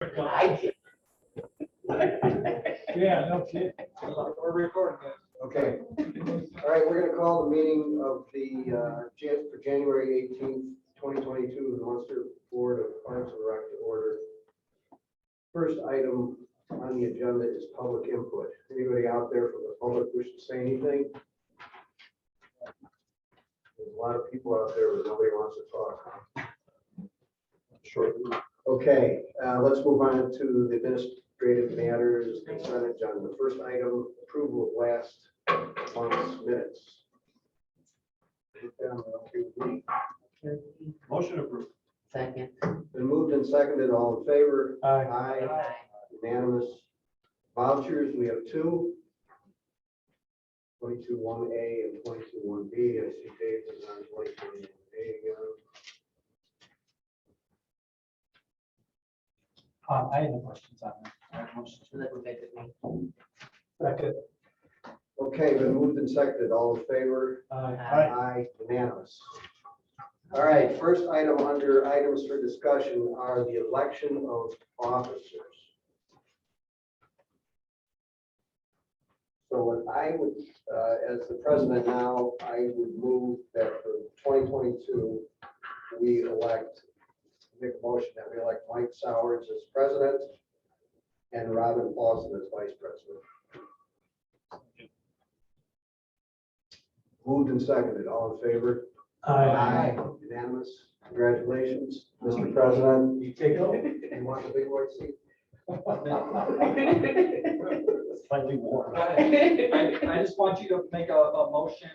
I did. Yeah, no kidding. We're recording this. Okay, all right, we're gonna call the meeting of the, for January 18th, 2022, the Munster Board of Parks and Rec to order. First item on the agenda is public input. Anybody out there from the public wish to say anything? There's a lot of people out there, but nobody wants to talk. Sure. Okay, let's move on to the administrative matters consent agenda. The first item, approval of last month's minutes. Motion approved. Second. Been moved and seconded, all in favor? Aye. Unanimous. Vouchers, we have two. 22-1A and 22-1B. I see Dave is on 22-1A again. I have no questions on that. Motion So that would make it me. second. Okay, been moved and seconded, all in favor? Aye. Aye, unanimous. All right, first item under items for discussion are the election of officers. So what I would, as the president now, I would move that for 2022, we elect, make a motion that we elect Mike Sowers as president and Robin Paulson as vice president. Moved and seconded, all in favor? Aye. Unanimous. Congratulations, Mr. President. You take over. You want the big white seat? Slightly warm. I just want you to make a motion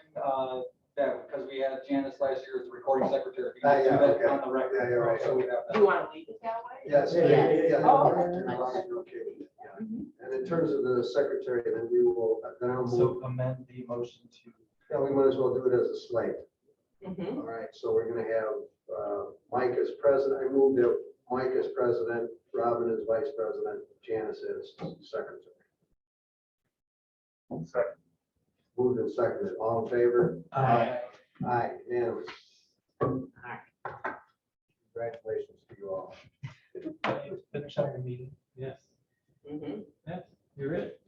that, because we had Janice last year as the recording secretary. If you Yeah, do that okay. on the record. Yeah, you're right. So we have Do you want to leave it that way? Yes. Yes. Yeah. Oh, Okay. Yeah. And in terms of the secretary, then we will, then I'll move, So amend the motion to. yeah, we might as well do it as a slate. Mhm. All right, so we're gonna have Mike as president. I moved that Mike as president, Robin as vice president, Janice as secretary. Second. Moved and seconded. All in favor? Aye. Aye, unanimous. Alright. Congratulations to you all. Finish up the meeting. Yes. Mhm. Yes. You're it.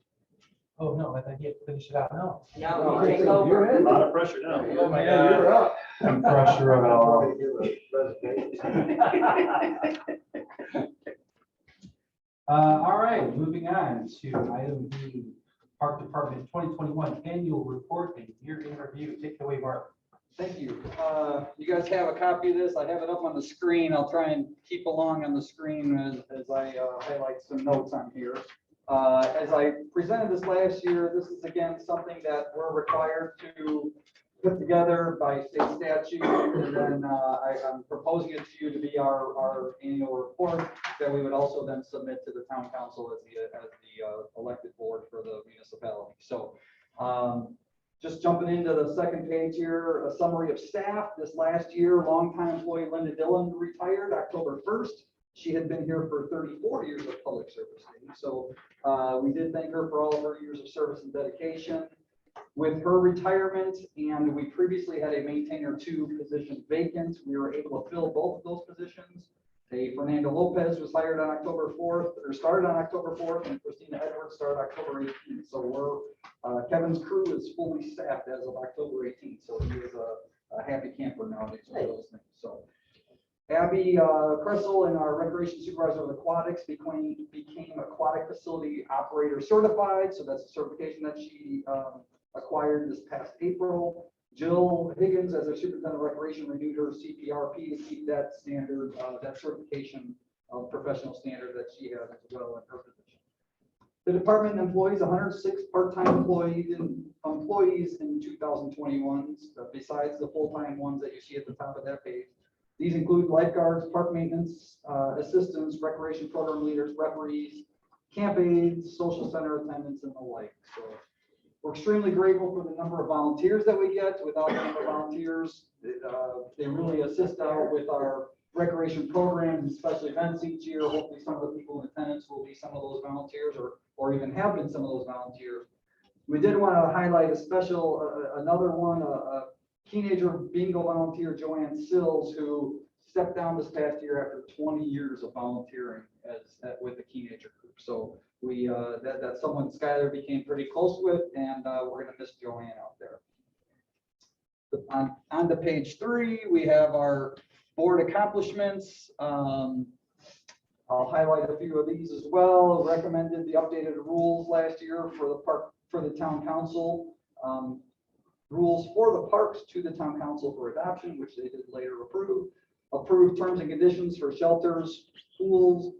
Oh, no, I thought you had to finish it out. No. No, I you take think over. you're in. A lot of pressure now. Oh my Yeah, God. you're up. I'm pressure of it all. I'm gonna give a resignation. All right, moving on to item B, Park Department 2021 Annual Report and Year in Review. Take it away, Mark. Thank you. You guys have a copy of this. I have it up on the screen. I'll try and keep along on the screen as I highlight some notes on here. As I presented this last year, this is again something that we're required to put together by state statute. And then I'm proposing it to you to be our annual report that we would also then submit to the town council as the elected board for the municipality. So just jumping into the second page here, a summary of staff. This last year, longtime employee Linda Dillon retired October 1st. She had been here for 34 years of public service. So we did thank her for all of her years of service and dedication. With her retirement, and we previously had a maintainer 2 position vacant, we were able to fill both of those positions. Fernando Lopez was hired on October 4th, or started on October 4th, and Christina Edwards started October 18th. So Kevin's crew is fully staffed as of October 18th. So he is a happy camper nowadays with those things. So Abby Kressel and our recreation supervisor of aquatics became aquatic facility operator certified. So that's a certification that she acquired this past April. Jill Higgins, as our superintendent of recreation, renewed her CPRP to keep that standard, that certification of professional standard that she has as well in her position. The department employs 106 part-time employees in 2021, besides the full-time ones that you see at the top of that page. These include lifeguards, park maintenance assistants, recreation program leaders, referees, camp aides, social center attendants, and the like. So we're extremely grateful for the number of volunteers that we get. Without the number of volunteers, they really assist out with our recreation programs and special events each year. Hopefully some of the people in attendance will be some of those volunteers or even have been some of those volunteers. We did want to highlight a special, another one, a teenager bingo volunteer, Joanne Sills, who stepped down this past year after 20 years of volunteering with the teenager group. So we that's someone Skylar became pretty close with, and we're gonna miss Joanne out there. On to page 3, we have our board accomplishments. I'll highlight a few of these as well. Recommended the updated rules last year for the town council. Rules for the parks to the town council for adoption, which they did later approve. Approved terms and conditions for shelters, pools,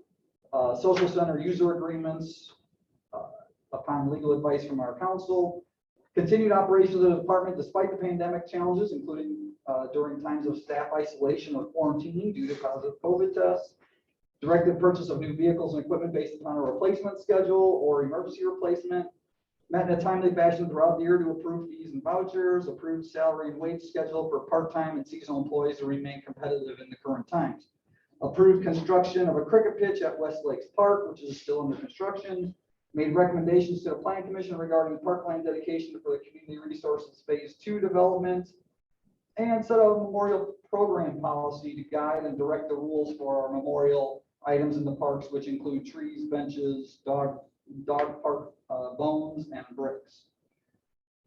social center user agreements upon legal advice from our council. Continued operations of the department despite the pandemic challenges, including during times of staff isolation or quarantining due to positive COVID tests. Directed purchase of new vehicles and equipment based upon a replacement schedule or emergency replacement. Met in a timely fashion throughout the year to approve fees and vouchers. Approved salary and wage schedule for part-time and seasonal employees to remain competitive in the current times. Approved construction of a cricket pitch at West Lakes Park, which is still under construction. Made recommendations to the Planning Commission regarding parkland dedication for the Community Resources Phase 2 development. And set up a memorial program policy to guide and direct the rules for our memorial items in the parks, which include trees, benches, dog park bones, and bricks.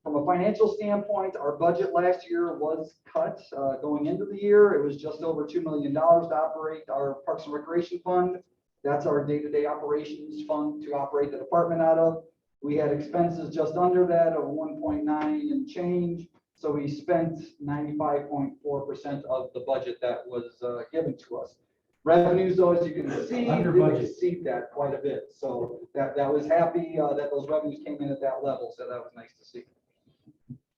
From a financial standpoint, our budget last year was cut going into the year. It was just over $2 million to operate our Parks and Recreation Fund. That's our day-to-day operations fund to operate the department out of. We had expenses just under that of 1.9 and change. So we spent 95.4% of the budget that was given to us. Revenues, though, as you can see, Under did budget. exceed that quite a bit. So that was happy that those revenues came in at that level. So that was nice to see.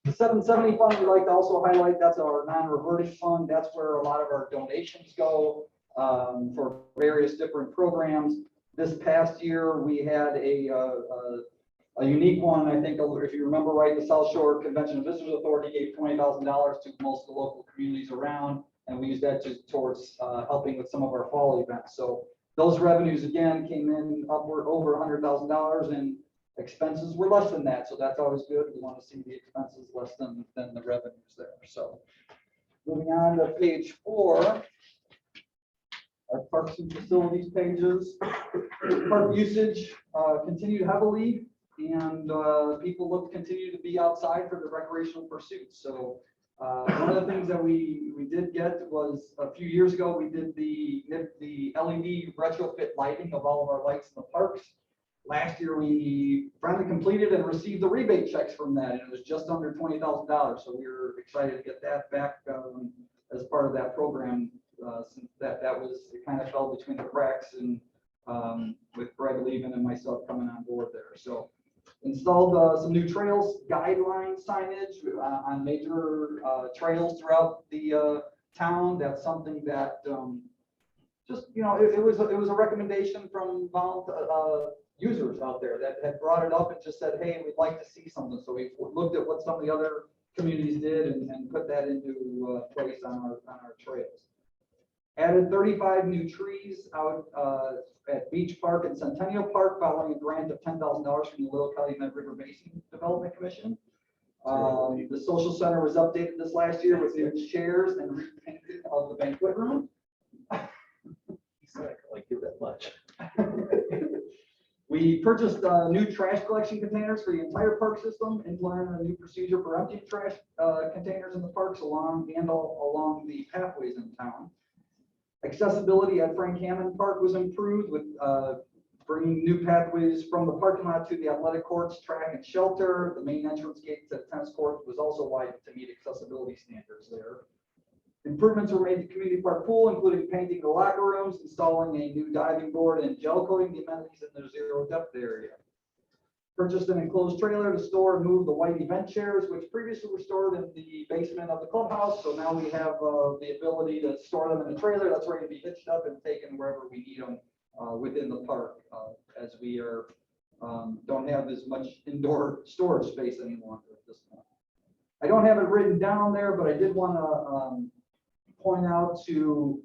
The 770 fund, we like to also highlight, that's our non-reverting fund. That's where a lot of our donations go for various different programs. This past year, we had a unique one. I think if you remember right, the South Shore Convention and Visitors Authority gave $20,000 to most of the local communities around. And we used that towards helping with some of our fall events. So those revenues again came in upward over $100,000, and expenses were less than that. So that's always good. We want to see the expenses less than the revenues there. So moving on to page 4, our parks and facilities pages. Park usage continued heavily, and people continue to be outside for the recreational pursuits. So one of the things that we did get was a few years ago, we did the LED retrofit lighting of all of our lights in the parks. Last year, we finally completed and received the rebate checks from that, and it was just under $20,000. So we were excited to get that back as part of that program, since that it kind of fell between the cracks, and with Greg leaving and myself coming on board there. So installed some new trails guideline signage on major trails throughout the town. That's something that just, it was a recommendation from users out there that had brought it up and just said, hey, we'd like to see something. So we looked at what some of the other communities did and put that into place on our trails. Added 35 new trees out at Beach Park and Centennial Park following a grant of $10,000 from the Little Calumet River Basin Development Commission. The social center was updated this last year with new chairs and repainted of the banquet room. Like you that much. We purchased new trash collection containers for the entire park system, implemented a new procedure for emptying trash containers in the parks along the pathways in town. Accessibility at Frank Hammond Park was improved with bringing new pathways from the parking lot to the athletic courts, track, and shelter. The main entrance gate to the tennis court was also widened to meet accessibility standards there. Improvements were made to community park pool, including painting the locker rooms, installing a new diving board, and gel coating the amenities in the zero depth area. Purchased an enclosed trailer to store and move the white event chairs, which previously were stored in the basement of the clubhouse. So now we have the ability to store them in a trailer that's ready to be hitched up and taken wherever we need them within the park, as we don't have as much indoor storage space any longer at this point. I don't have it written down there, but I did want to point out to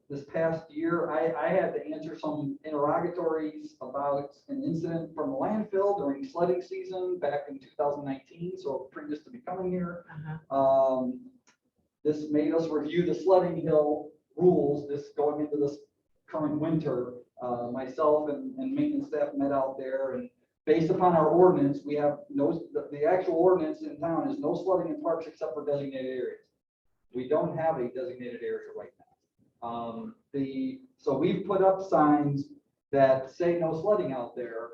this past year, I had to answer some interrogatories about an incident from the landfill during sledding season back in 2019, so previous to me coming here. This made us review the sledding hill rules, this going into this current winter, myself and maintenance staff met out there, and based upon our ordinance, we have the actual ordinance in town is no sledding in parks except for designated areas. We don't have a designated area right now. So we've put up signs that say no sledding out there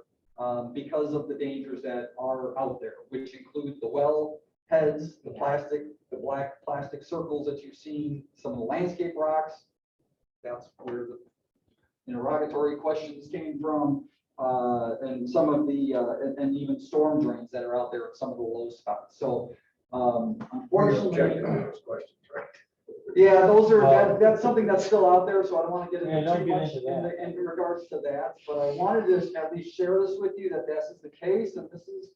because of the dangers that are out there, which include the well heads, the black plastic circles that you've seen, some of the landscape rocks. That's where the interrogatory questions came from, and some of the, and even storm drains that are out there at some of the low spots. So unfortunately, Checking on those questions, right? yeah, those are, that's something that's still out there, so I don't want to get Yeah, into don't too get much into that. in regards to that. But I wanted to at least share this with you, that this is the case, and this has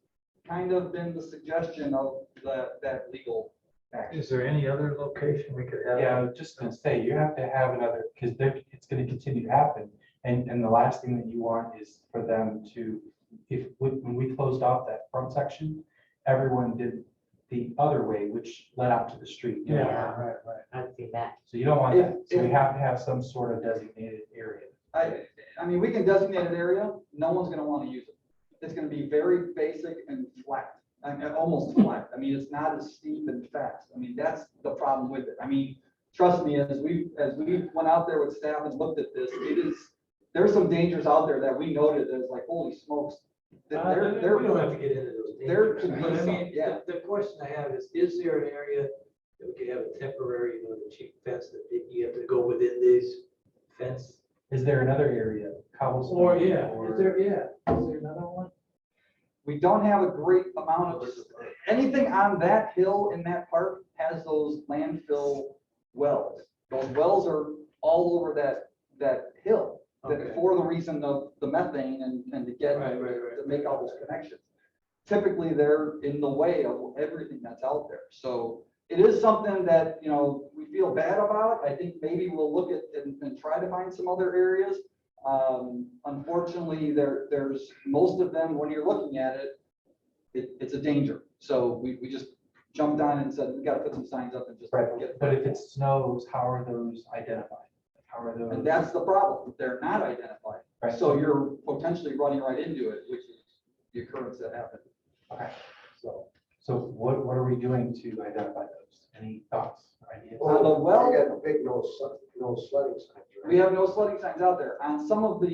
kind of been the suggestion of that legal action. Is there any other location we could have? Yeah, I was just gonna say, you have to have another, because it's gonna continue to happen. And the last thing that you want is for them to, when we closed off that front section, everyone did the other way, which led out to the street. you know? Yeah, right. I see that. So you don't want that. So we If- have to have some sort of designated area. I mean, we can designate an area, no one's gonna want to use it. It's gonna be very basic and flat, almost flat. I mean, it's not as steep and fast. I mean, that's the problem with it. I mean, trust me, as we went out there with staff and looked at this, there's some dangers out there that we noted that's like, holy smokes. We don't have to get into those. There dangers. could be But I some, mean, yeah. the question I have is there an area that we could have a temporary, the cheap fence that you have to go within this fence? Is there another area, cobblestone? Or, is there another one? We don't have a great amount of, anything on that hill in that park has those landfill wells. Those wells are all over that hill, Okay. for the reason of the methane and to get, Right. to make all those connections. Typically, they're in the way of everything that's out there. So it is something that, we feel bad about. I think maybe we'll look at and try to find some other areas. Unfortunately, there's most of them, when you're looking at it, it's a danger. So we just jumped on and said, we got to put some signs up and just Right, get. but if it snows, how are those identified? How are those? And that's the problem. They're not identified. Right. So you're potentially running right into it, which is the occurrence that happened. Okay, so what are we doing to identify those? Any thoughts, ideas? On the well- You got big no sledding signs, right? We have no sledding signs out there. On some of the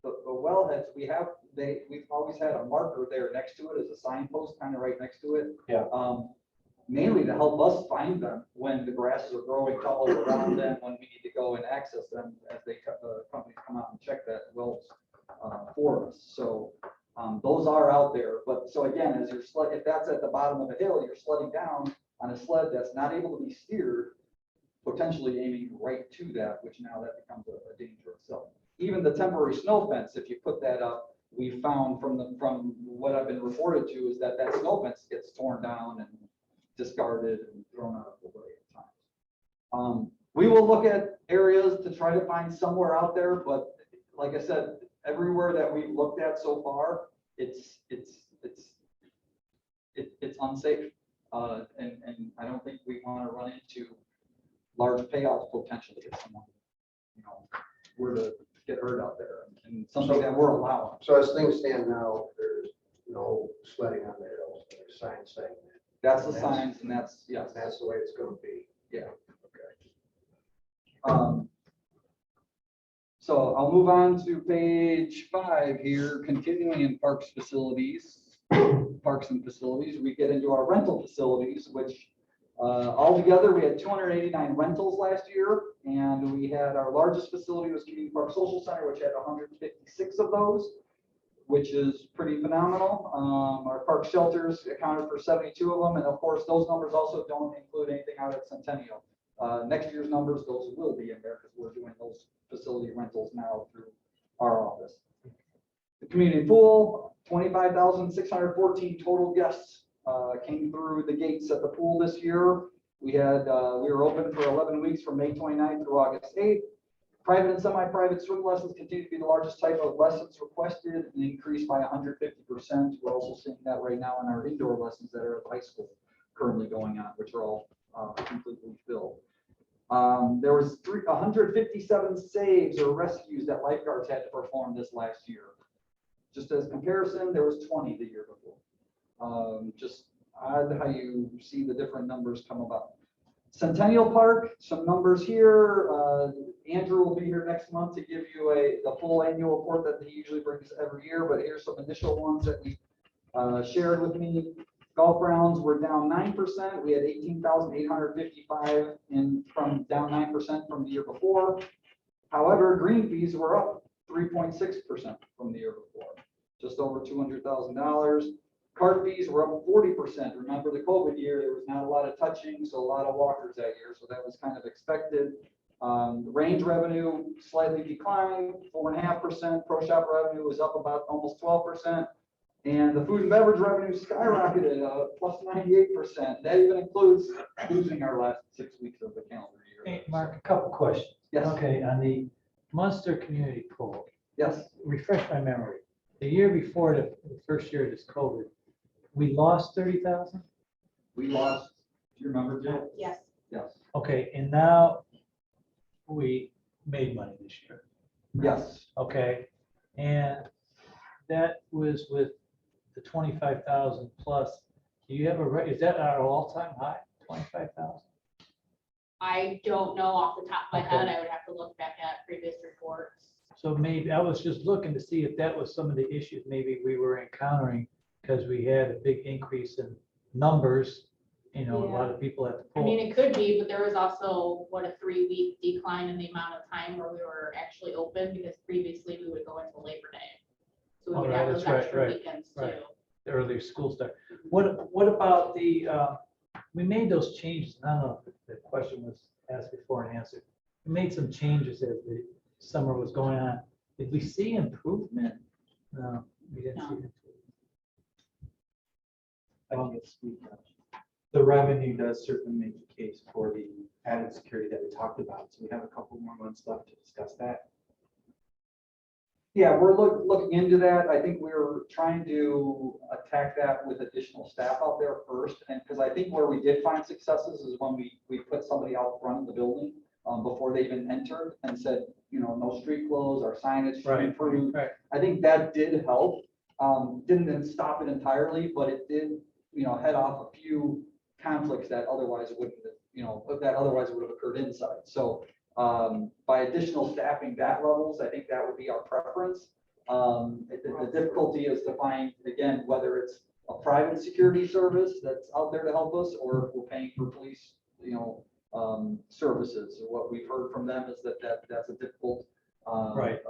the wellheads, we've always had a marker there next to it as a signpost, kind of right next to it. Yeah. Mainly to help us find them when the grasses are growing tall around them, when we need to go and access them as companies come out and check that wells for us. So those are out there. But so again, as you're if that's at the bottom of a hill, you're sledding down on a sled that's not able to be steered, potentially aiming right to that, which now that becomes a danger itself. Even the temporary snow fence, if you put that up, we found from what I've been reported to is that snow fence gets torn down and discarded and thrown out of the way at times. We will look at areas to try to find somewhere out there, but like I said, everywhere that we've looked at so far, it's unsafe. And I don't think we want to run into large payouts potentially if someone, were to get hurt out there, and something that we're allowing. So as things stand now, there's no sledding on the hills, there's signs saying that. That's the signs, and that's, yes. That's the way it's gonna be. Yeah. So I'll move on to page 5 here, continuing in parks and facilities, we get into our rental facilities, which altogether we had 289 rentals last year, and we had our largest facility was Community Park Social Center, which had 156 of those, which is pretty phenomenal. Our park shelters accounted for 72 of them, and of course, those numbers also don't include anything out at Centennial. Next year's numbers, those will be in there because we're doing those facility rentals now through our office. The community pool, 25,614 total guests came through the gates at the pool this year. We were open for 11 weeks from May 29th through August 8th. Private and semi-private swim lessons continue to be the largest type of lessons requested and increased by 150%. We're also seeing that right now in our indoor lessons that are at high school currently going on, which are all completely filled. There was 157 saves or rescues that lifeguards had to perform this last year. Just as comparison, there was 20 the year before. Just odd how you see the different numbers come about. Centennial Park, some numbers here. Andrew will be here next month to give you the full annual report that he usually brings every year, but here's some initial ones that he shared with me. Golf rounds were down 9%. We had 18,855 down 9% from the year before. However, green fees were up 3.6% from the year before, just over $200,000. Cart fees were up 40%. Remember the COVID year, there was not a lot of touching, so a lot of walkers that year, so that was kind of expected. The range revenue slightly declined, 4.5%. Pro shop revenue was up about almost 12%. And the food and beverage revenue skyrocketed, plus 98%. That even includes losing our last 6 weeks of the calendar year. Hey, Mark, a couple questions. Yes. Okay, on the Munster Community Pool, Yes, refresh my memory. The year before the first year of this COVID, we lost 30,000? we lost, do you remember, Jim? Yes. Yes. Okay, and now we made money this year. Yes. Okay, and that was with the 25,000 plus. Do you have is that our all-time high, 25,000? I don't know off the top of my head. Okay. I would have to look back at previous reports. So maybe, I was just looking to see if that was some of the issues maybe we were encountering, because we had a big increase in numbers, a lot of people at the I mean, pool. it could be, but there was also, a 3-week decline in the amount of time where we were actually open, because previously we would go into Labor Day. So we Oh, would right, have those that's right, extra right, weekends right. too. The earlier school start. What about we made those changes, I don't know if the question was asked before and answered. We made some changes as the summer was going on. Did we see improvement? No, we didn't see No. improvement. I think it's, the revenue does certainly make the case for the added security that we talked about. So we have a couple more months left to discuss that. Yeah, we're looking into that. I think we're trying to attack that with additional staff out there first. And because I think where we did find successes is when we put somebody out front of the building before they even entered and said, no street clothes, our signage should Right, improve. right. I think that did help. Didn't then stop it entirely, but it did, head off a few conflicts that otherwise wouldn't, that otherwise would have occurred inside. So by additional staffing that levels, I think that would be our preference. The difficulty is to find, again, whether it's a private security service that's out there to help us, or if we're paying for police, services. What we've heard from them is that's a difficult Right.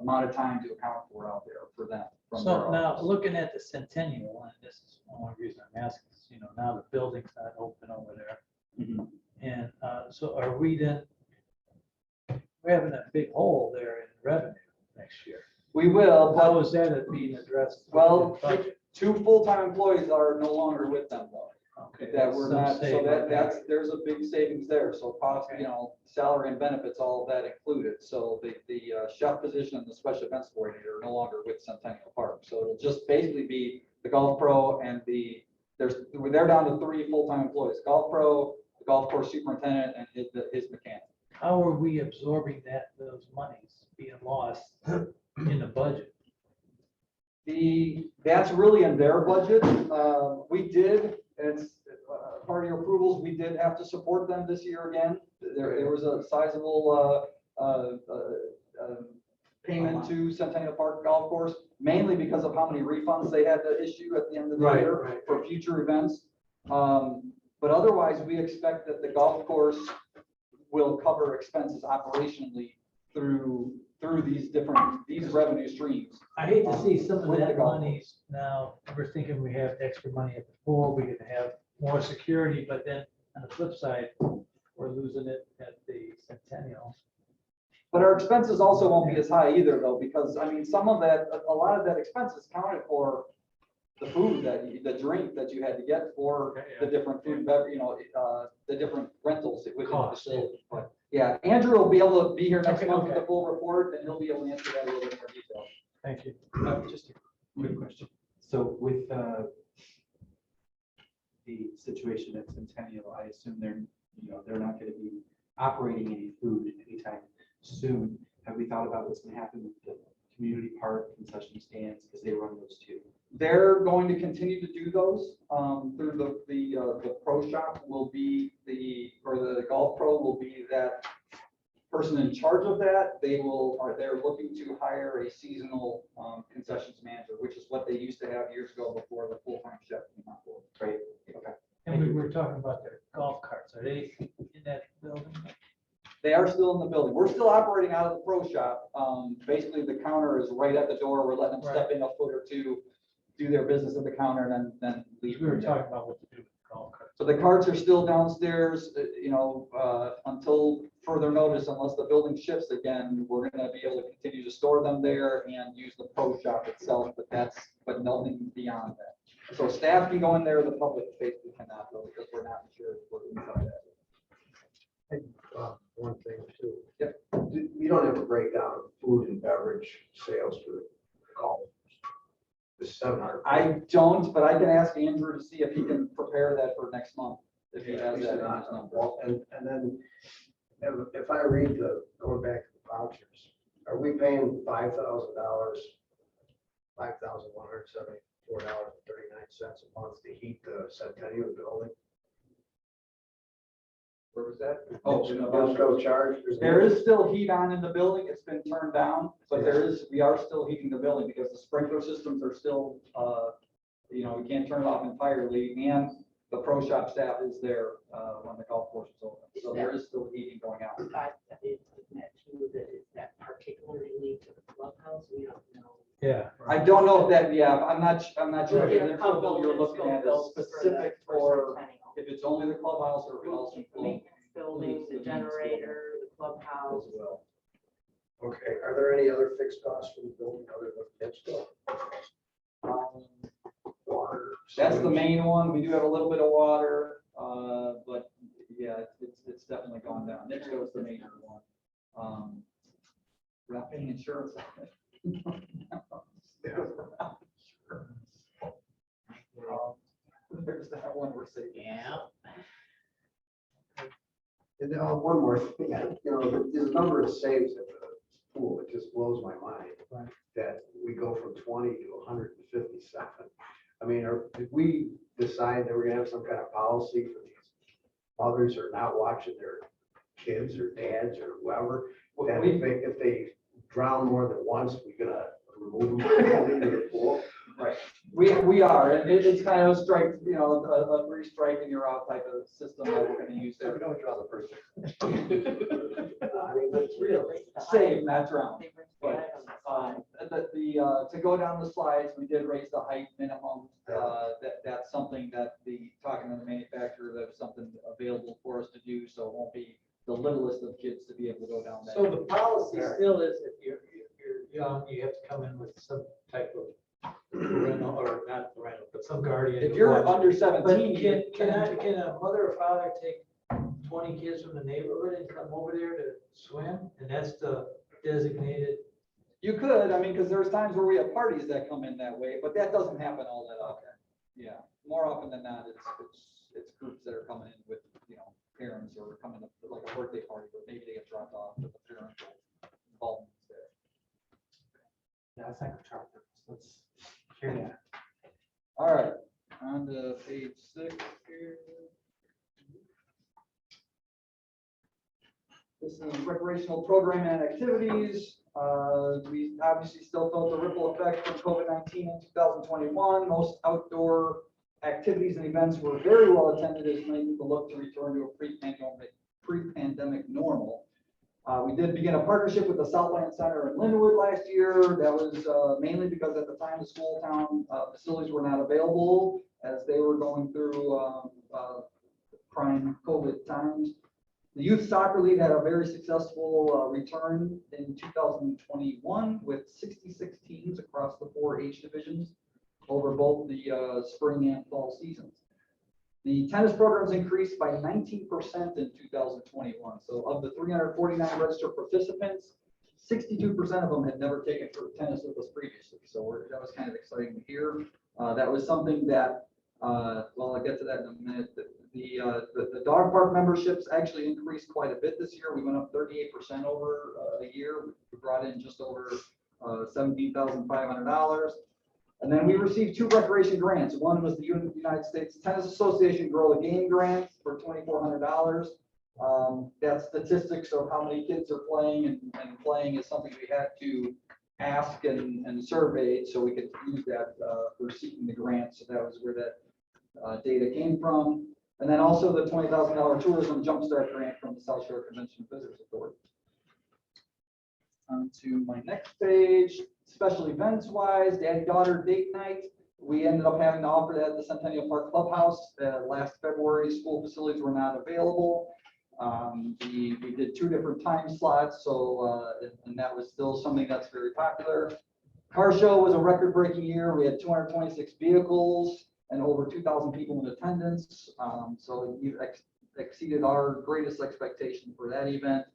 amount of time to account for out there for them. from So their now, office. looking at the Centennial, and this is one reason I'm asking, is, now the building's not open over there. Mhm. And so are we then, we're having a big hole there in revenue next year. We will, How but is that being addressed? with Well, the budget? 2 full-time employees are no longer with them though. Okay, That we're some not, so saving there. there's a big savings there. So cost, Okay. salary and benefits, all of that included. So the chef position and the special events coordinator are no longer with Centennial Park. So it'll just basically be the golf pro and they're down to 3 full-time employees, golf pro, the golf course superintendent, and his mechanic. How are we absorbing those monies being lost in the budget? That's really in their budget. We did, it's part of your approvals, we did have to support them this year again. There was a sizable payment to Centennial Park Golf Course, mainly because of how many refunds they had to issue at the end of the Right, year right. for future events. But otherwise, we expect that the golf course will cover expenses operationally through these revenue streams. I hate to see some of With the that golf money now, we're thinking we have extra money at the pool, we could have more security, but then on the flip side, we're losing it at the Centennial. But our expenses also won't be as high either though, because I mean, some of that, a lot of that expense is counted for the food the drink that you had to get for Okay, the yeah. different food, and the different rentals within the Costs, facility. But yeah, Andrew will be able to be here next Okay, month with okay. the full report and he'll be able to answer that a little bit more detail. Thank you. Just a quick question. So with the situation at Centennial, I assume they're not going to be operating any food anytime soon. Have we thought about what's gonna happen with the community park concession stands, because they run those too? They're going to continue to do those through the pro shop will be or the golf pro will be that person in charge of that. They're looking to hire a seasonal concessions manager, which is what they used to have years ago before the full-time chef came on board. Great, okay. And we were talking about their golf carts. Are they in that building? They are still in the building. We're still operating out of the pro shop. Basically, the counter is right at the door. We're letting them step in a foot or two, do their business at the counter, and then leave. We were talking about what to do with the golf carts. So the carts are still downstairs, until further notice, unless the building shifts again, we're gonna be able to continue to store them there and use the pro shop itself, but nothing beyond that. So staff can go in there, the public basically cannot though, because we're not sure what inside that. One thing too. Yep. You don't have a breakdown of food and beverage sales for the golf. The 700. I don't, but I can ask Andrew to see if he can prepare that for next month, if he has that in his number. And then if I read going back to the vouchers, are we paying $5,000, $5,174.39 a month to heat the Centennial building? Where was that? Oh, There's no charge? There is still heat on in the building. It's been turned down, but we are still heating the building because the sprinkler systems are still, we can't turn it off entirely. And the pro shop staff is there when the golf course is open. So there is still heating going out. That particularly to the clubhouse, we don't know. Yeah. I don't know if that, I'm not sure if Yeah, the info bill you're looking at is specific for, Centennial. if it's only the clubhouse or if it also includes. Maintenance building, the generator, the clubhouse. as well. Okay, are there any other fixed costs for the building other than pitch stuff? Water. That's the sewage? main one. We do have a little bit of water, but yeah, it's definitely gone down. Next goes the major one. We're not paying insurance. There's that one we're saving. Yeah. And one more thing, there's a number of saves at the pool, it just blows my mind. Right. That we go from 20 to 157. I mean, if we decide that we're gonna have some kind of policy for these mothers who are not watching their kids or dads or whoever, that if they drown more than once, we're gonna remove them into the pool. Right. We are, and it's kind of a strike, a three strike and you're out type of system that we're gonna use there. We don't draw the person. I mean, it's really. Save, not drown. They bring But, flag on the side. to go down the slides, we did raise the height minimum. That's something that talking to the manufacturer, that's something available for us to do, so it won't be the littlest of kids to be able to go down that. So the policy still is if you're young, you have to come in with some type of parental, or not parental, but some guardian. If you're watch. under But 17, can a mother or father take 20 kids from the neighborhood and come over there to swim? And that's the designated. you could, because there's times where we have parties that come in that way, but that doesn't happen all that often. Yeah, more often than not, it's groups that are coming in with, parents or coming up like a birthday party, but maybe they get dropped off with the parental involvement there. Yeah, that's not gonna chart. Let's hear that. All right, on to page 6 here. This is recreational programming and activities. We obviously still felt the ripple effect from COVID-19 in 2021. Most outdoor activities and events were very well attended as many people look to return to a pre-pandemic normal. We did begin a partnership with the Southland Center in Linwood last year. That was mainly because at the time the school town facilities were not available as they were going through prime COVID times. The Youth Soccer League had a very successful return in 2021 with 66 teams across the 4 age divisions over both the spring and fall seasons. The tennis programs increased by 19% in 2021. So of the 349 registered participants, 62% of them had never taken tennis with us previously. So that was kind of exciting to hear. That was something that Well, I'll get to that in a minute. The dog park memberships actually increased quite a bit this year. We went up 38% over a year. We brought in just over $17,500. And then we received 2 recreation grants. One was the United States Tennis Association Grow the Game grant for $2,400. That's statistics of how many kids are playing, and playing is something we had to ask and survey, so we could use that for seeking the grant. So that was where that data came from. And then also the $20,000 tourism jumpstart grant from the South Shore Convention and Visitors Authority. On to my next page, special events wise, daddy-daughter date night. We ended up having to offer that at the Centennial Park Clubhouse. Last February, school facilities were not available. We did 2 different time slots, so and that was still something that's very popular. Car show was a record-breaking year. We had 226 vehicles and over 2,000 people in attendance. So you exceeded our greatest expectation for that event.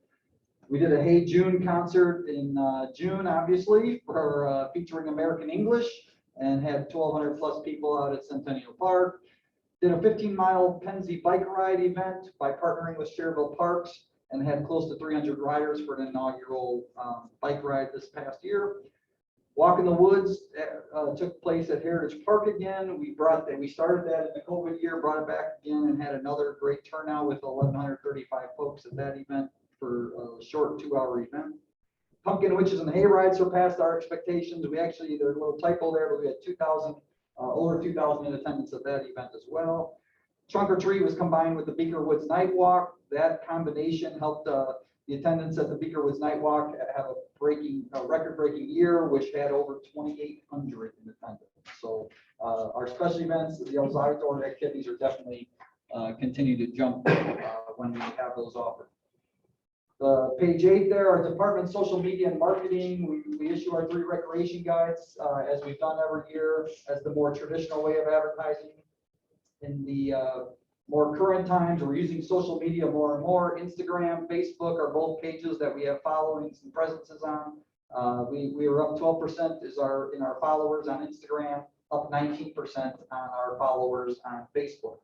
We did a Hey June concert in June, obviously, for featuring American English, and had 1,200 plus people out at Centennial Park. Did a 15-mile Pennsy bike ride event by partnering with Cherville Parks, and had close to 300 riders for an inaugural bike ride this past year. Walk in the Woods took place at Heritage Park again. We started that in the COVID year, brought it back again, and had another great turnout with 1,135 folks at that event for a short 2-hour event. Pumpkin Witches and Hayride surpassed our expectations. We actually, there's a little typo there, but we had 2,000, over 2,000 in attendance at that event as well. Trunk or Treat was combined with the Beaker Woods Night Walk. That combination helped the attendance at the Beaker Woods Night Walk have a record-breaking year, which had over 2,800 in attendance. So our special events, those outdoor activities are definitely continue to jump when we have those offered. Page 8 there, our department social media and marketing. We issue our 3 recreation guides as we've done every year as the more traditional way of advertising. In the more current times, we're using social media more and more. Instagram, Facebook are both pages that we have followings and presences on. We were up 12% in our followers on Instagram, up 19% on our followers on Facebook.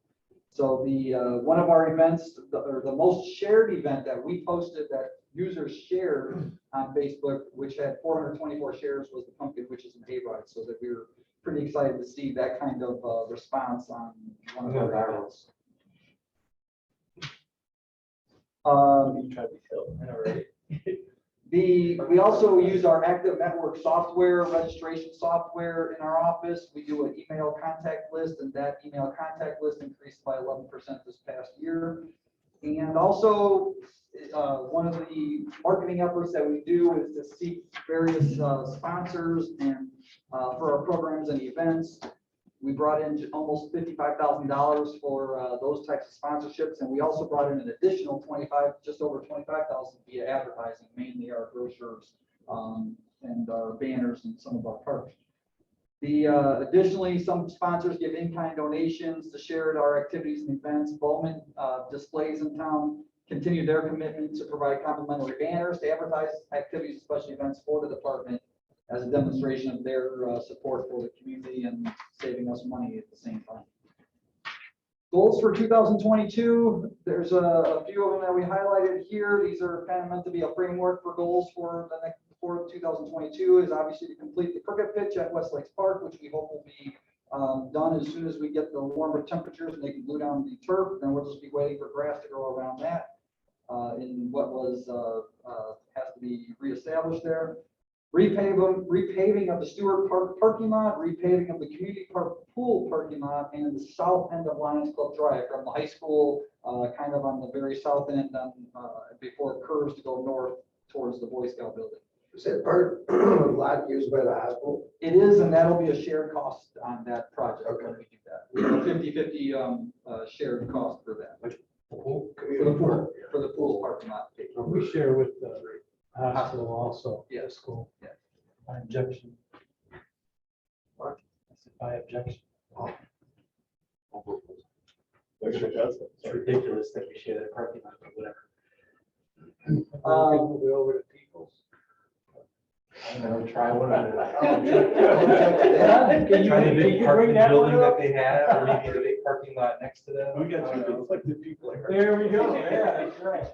So the one of our events, the most shared event that we posted that users shared on Facebook, which had 424 shares, was the Pumpkin Witches and Hayride. So that we were pretty excited to see that kind of response on one of our events. You try to be Phil, all right. We also use our Active Network software, registration software in our office. We do an email contact list, and that email contact list increased by 11% this past year. And also, one of the marketing efforts that we do is to seek various sponsors and for our programs and events. We brought in almost $55,000 for those types of sponsorships, and we also brought in an additional just over 25,000 via advertising, mainly our brochures and our banners and some of our parks. Additionally, some sponsors give in-kind donations to share our activities and events. Bowman Displays in town continue their commitment to provide complimentary banners to advertise activities, especially events for the department, as a demonstration of their support for the community and saving us money at the same time. Goals for 2022, there's a few of them that we highlighted here. These are kind of meant to be a framework for goals for 2022, is obviously to complete the cricket pitch at West Lakes Park, which we hope will be done as soon as we get the warmer temperatures and they can glue down the turf. Then we'll just be waiting for grass to grow around that in what has to be reestablished there. Repaving of the Stewart Park parking lot, repaving of the community park pool parking lot, and the south end of Lions Club Drive from the high school, kind of on the very south end, before it curves to go north towards the Boy Scout building. Is that part lot used by the hospital? It is, and that'll be a shared cost on that project when we do that. We have a 50-50 shared cost for that. For the pool parking lot. We share with the hospital also. Yeah. The school. Yeah. By objection. What? I said by objection. It's ridiculous that we share that parking lot, but whatever. Go over to Peoples. I'm gonna try one of those. Can you- Try the can big you parking bring that one building that up? they have, or maybe the big parking lot next to them. We got two conflicted people here. There we go, yeah, that's right.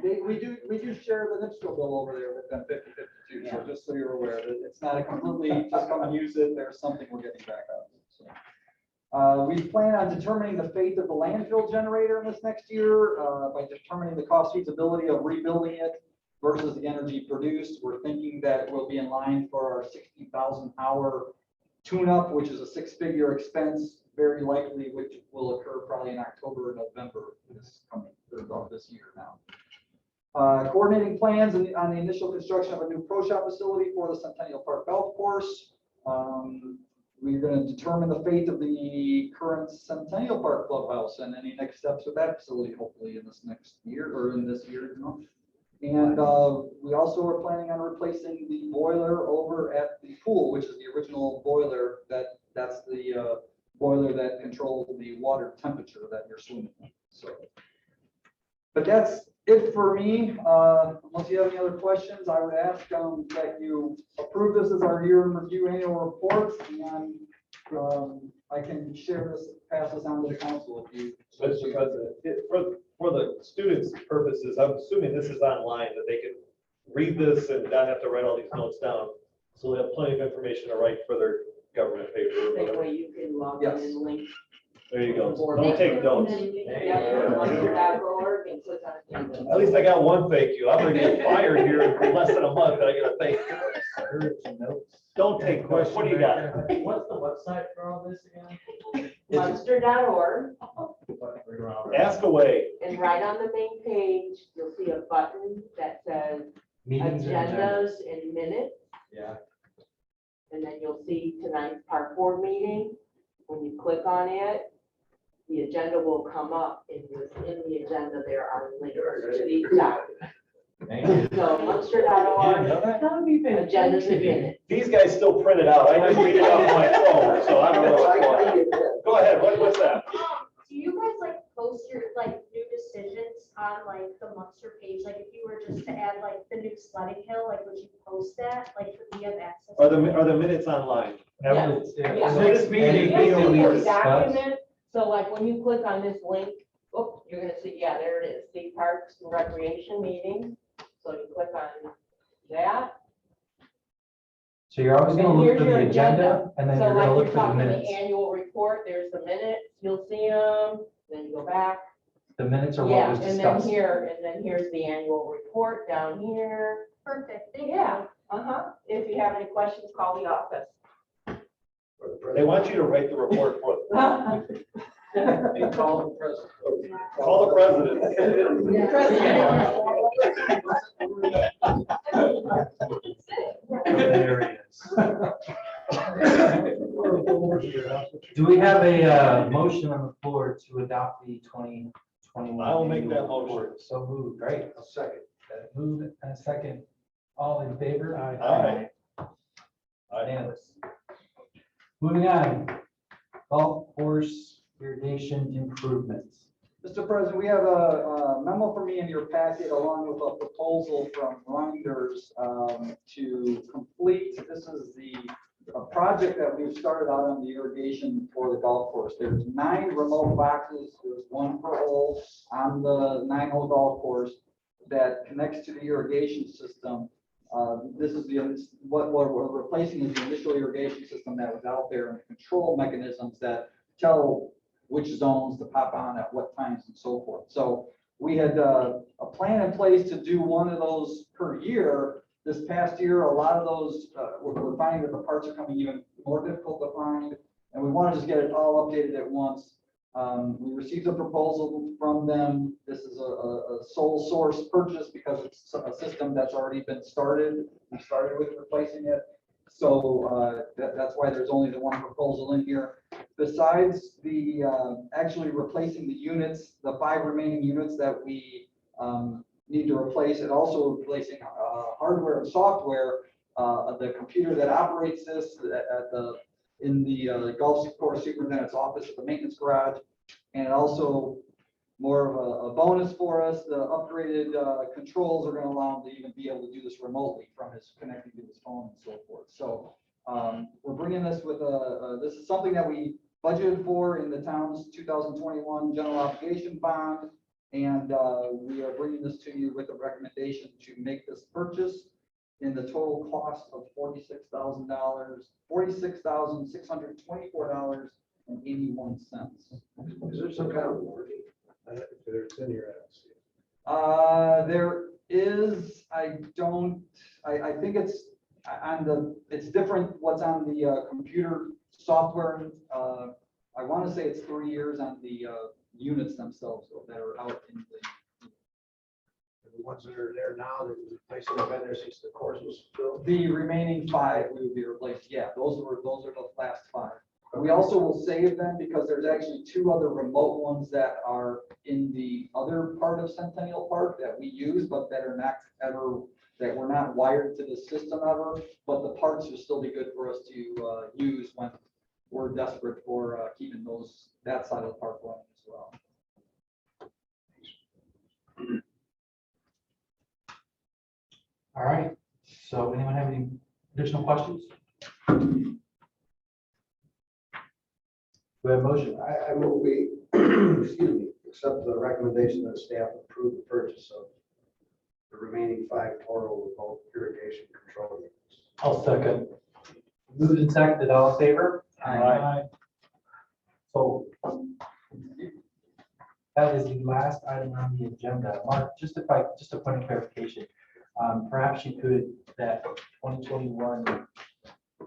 We do share the NIPSCO bill over there with them 50/50 too, so just so you're aware, that it's not a completely, just come and use it, there's something we're getting back out of it. So. We plan on determining the fate of the landfill generator in this next year, by determining the cost feasibility of rebuilding it versus the energy produced. We're thinking that it will be in line for our 60,000 hour tune-up, which is a 6-figure expense, very likely, which will occur probably in October or November of this year now. Coordinating plans on the initial construction of a new pro shop facility for the Centennial Park Golf Course. We're going to determine the fate of the current Centennial Park Clubhouse and any next steps with that facility, hopefully in this next year or in this year. And we also are planning on replacing the boiler over at the pool, which is the original boiler that's the boiler that controls the water temperature that you're swimming in. So, but that's it for me. Unless you have any other questions, I would ask that you approve this as our year in review annual report, and I can share this, pass this on to the council if you. Mr. President, for the students' purposes, I'm assuming this is online, that they can read this and not have to write all these notes down. So they have plenty of information to write for their government paper. or That whatever. way you can log in Yes. and link. There you go. Don't take notes. Monster.org and click on it. At least I got one thank you. I'm gonna get fired here in less than a month, and I get a thank you. Don't take notes. What do you got? What's the website for all this again? Monster.org, Ask away. and right on the main page, you'll see a button that says Meetings and agendas. agendas and minutes. Yeah. And then you'll see tonight's park board meeting. When you click on it, the agenda will come up, and within the agenda, there are links to these documents. Thank you. So monster.org, agendas and minutes. These guys still print it out. I just read it off my phone, so I don't know what's going on. Go ahead. What's that? Do you guys like post your like new decisions on like the Munster page? Like if you were just to add like the new sledding hill, like would you post that? Like would we have access? Are the minutes online? Yeah. Yeah. Next meeting. You'll see we a discuss. document, so like when you click on this link, oh, you're gonna see, yeah, there it is, the Parks and Recreation meeting. So you click on that. So you're always gonna And look here's for your the agenda, and then So you're like gonna you're look for the talking the minutes. annual report, there's the minutes, you'll see them, then you go back. The minutes are what Yeah, was and then discussed. here's the annual report down here. Perfect. Thank you. Yeah, If you have any questions, call the office. They want you to write the report for them. They call the president. Call the president. There it is. Do we have a motion on the floor to adopt the 2021? I'll make that annual motion. report? So moved, right? I'll second. Move and a second. All in favor? Aye. Unanimous. Moving on. Golf course irrigation improvements. Mr. President, we have a memo for me in your packet along with a proposal from Reinders to complete. This is a project that we've started out on the irrigation for the golf course. There's 9 remote boxes. There's 1 per hole on the 9-hole golf course that connects to the irrigation system. This is what we're replacing is the initial irrigation system that was out there and the control mechanisms that tell which zones to pop on at what times and so forth. So we had a plan in place to do 1 of those per year. This past year, a lot of those, we're finding that the parts are coming even more difficult to find, and we want to just get it all updated at once. We received a proposal from them. This is a sole source purchase because it's a system that's already been started. We started with replacing it. So that's why there's only the 1 proposal in here. Besides the actually replacing the units, the 5 remaining units that we need to replace, and also replacing hardware and software, the computer that operates this in the golf course superintendent's office at the maintenance garage, and also more of a bonus for us. The upgraded controls are going to allow him to even be able to do this remotely from his connecting to his phone and so forth. So we're bringing this with this is something that we budgeted for in the town's 2021 general obligation bond. And we are bringing this to you with a recommendation to make this purchase in the total cost of $46,000, $46,624.81. Is there some kind of warranty? If it's in here, I don't see it. There is, I think it's it's different what's on the computer software. I want to say it's 3 years on the units themselves that are out in the. The ones that are there now, that replacing have been there since the course was built. The remaining 5 we would be replaced. Yeah, those are the last 5. We also will save them because there's actually 2 other remote ones that are in the other part of Centennial Park that we use, but that are not ever, that were not wired to the system ever, but the parts will still be good for us to use when we're desperate for keeping that side of the park running as well. All right, so anyone have any additional questions? Do we have a motion? I move we, excuse me, accept the recommendation that staff approve the purchase of the remaining 5 Toro remote irrigation control units. I'll second. Moved and seconded, all in favor? Aye. So that is the last item on the agenda. Mark, just a point of clarification. Perhaps you could, that 2021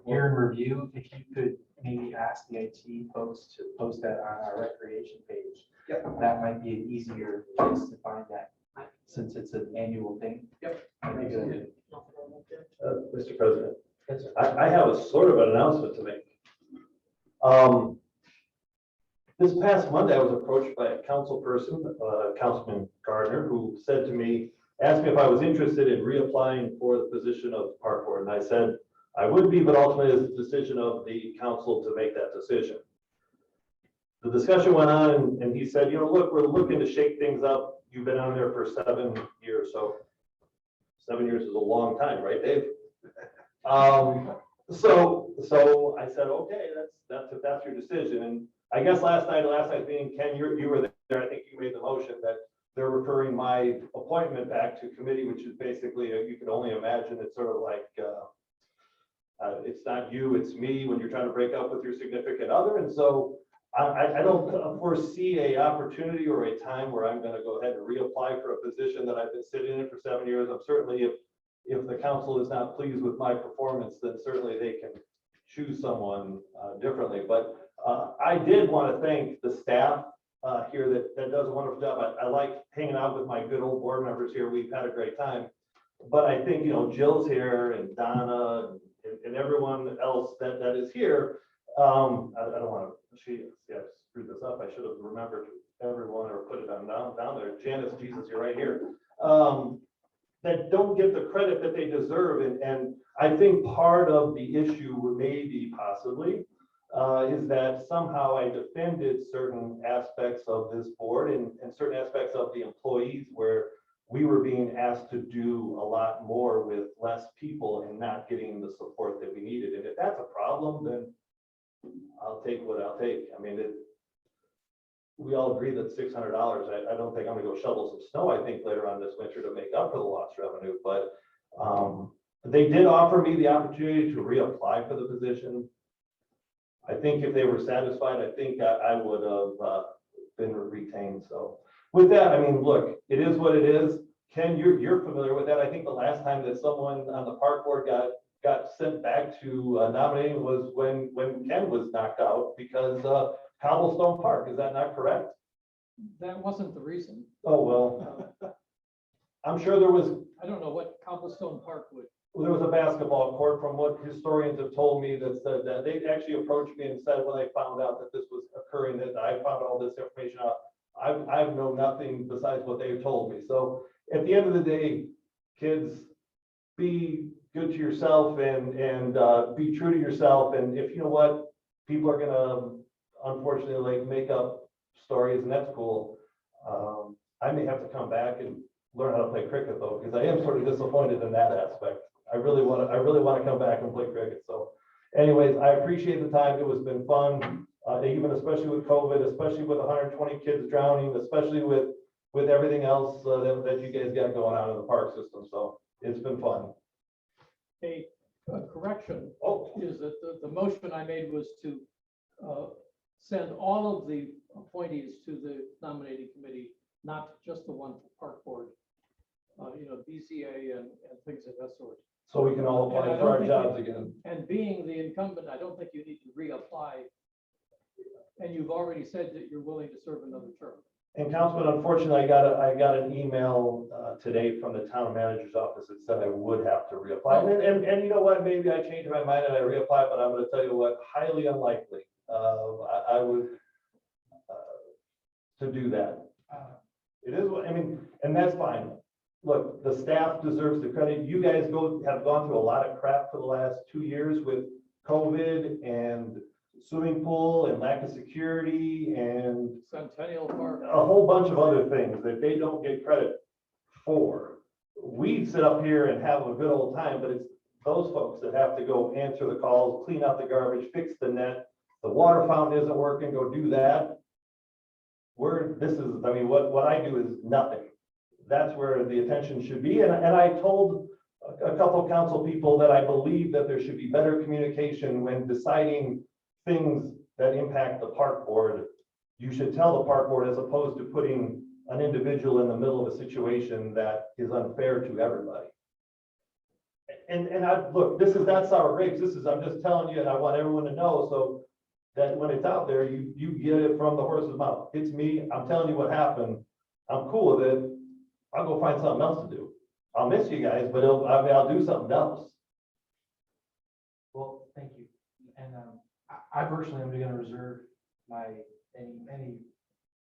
year in review, if you could maybe ask the IT folks to post that on our recreation page. Yep. That might be an easier place to find that, since it's an annual thing. Yep. That'd be good. Mr. President, Yes, sir. I have a sort of an announcement to make. This past Monday, I was approached by a council person, Councilman Gardner, who said to me, asked me if I was interested in reapplying for the position of park board. And I said, I would be, but ultimately it's the decision of the council to make that decision. The discussion went on and he said, look, we're looking to shake things up. You've been on there for 7 years. So 7 years is a long time, right, Dave? So I said, okay, if that's your decision. And I guess last night being Ken, you were there. I think you made the motion that they're referring my appointment back to committee, which is basically, you can only imagine, it's sort of like, it's not you, it's me when you're trying to break up with your significant other. And so I don't foresee a opportunity or a time where I'm going to go ahead and reapply for a position that I've been sitting in for 7 years. I'm certainly, if the council is not pleased with my performance, then certainly they can choose someone differently. But I did want to thank the staff here that does a wonderful job. I like hanging out with my good old board members here. We've had a great time. But I think, Jill's here and Donna and everyone else that is here. I don't want to, I screwed this up. I should have remembered everyone or put it on down there. Janice, Jesus, you're right here. That don't get the credit that they deserve. And I think part of the issue maybe possibly is that somehow I defended certain aspects of this board and certain aspects of the employees where we were being asked to do a lot more with less people and not getting the support that we needed. And if that's a problem, then I'll take what I'll take. I mean, we all agree that $600, I don't think I'm gonna go shovel some snow, I think later on this winter to make up for the lost revenue, but they did offer me the opportunity to reapply for the position. I think if they were satisfied, I think I would have been retained. So with that, I mean, look, it is what it is. Ken, you're familiar with that. I think the last time that someone on the park board got sent back to nominating was when Ken was knocked out because Cobblestone Park. Is that not correct? That wasn't the reason. Oh, well, I'm sure there was I don't know what Cobblestone Park would. there was a basketball court, from what historians have told me, that said that they actually approached me and said when they found out that this was occurring, that I found all this information out. I've known nothing besides what they've told me. So at the end of the day, kids, be good to yourself and be true to yourself. And if you know what, people are gonna unfortunately like make up stories, and that's cool. I may have to come back and learn how to play cricket though, because I am sort of disappointed in that aspect. I really want to come back and play cricket. So anyways, I appreciate the time. It was been fun, even especially with COVID, especially with 120 kids drowning, especially with everything else that you guys got going on in the park system. So it's been fun. A correction Oh, is that the motion I made was to send all of the appointees to the nominating committee, not just the one for park board. BCA and things of that sort. so we can all apply And I for don't our think jobs again. And being the incumbent, I don't think you need to reapply. And you've already said that you're willing to serve another term. And Councilman, unfortunately, I got an email today from the town manager's office that said I would have to reapply. And you know what, maybe I changed my mind and I reapply, but I'm gonna tell you what, highly unlikely. I would to do that. It is, I mean, and that's fine. Look, the staff deserves the credit. You guys have gone through a lot of crap for the last 2 years with COVID and swimming pool and lack of security and Centennial Park. a whole bunch of other things that they don't get credit for. We sit up here and have a good old time, but it's those folks that have to go answer the calls, clean out the garbage, fix the net, the water fountain isn't working, go do that. I mean, what I do is nothing. That's where the attention should be. And I told a couple of council people that I believe that there should be better communication when deciding things that impact the park board. You should tell the park board as opposed to putting an individual in the middle of a situation that is unfair to everybody. And look, this is not sour grapes. I'm just telling you, and I want everyone to know so that when it's out there, you get it from the horse's mouth. It's me. I'm telling you what happened. I'm cool with it. I'll go find something else to do. I'll miss you guys, but I'll do something else. Well, thank you. And I personally am gonna reserve any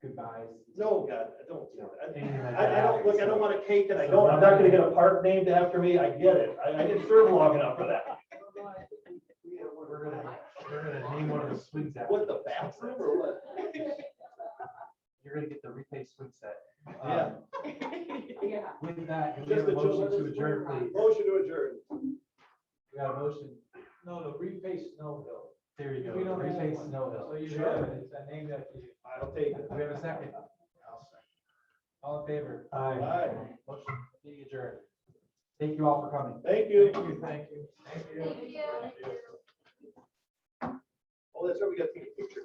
goodbyes. No, God, I don't. Anything like I that. don't, look, I don't want a cake and I'm not gonna get a park named after me. I get it. I didn't serve long enough for that. We're gonna name one of the suites after. What, the bathroom or what? You're gonna get the repay suite set. Yeah. With that, can we Just have a the motion to children's adjourn, please? Motion to adjourn. We got a motion. No, repay Snow Hill. There you go. We don't have Repay one. Snow Hill. So you have it, it's named after you. I'll take it. Do we have a second? All in favor? Aye. Motion being adjourned. Thank you all for coming. Thank you. Thank you, thank you. Thank you. Oh, that's right, we got to take a picture.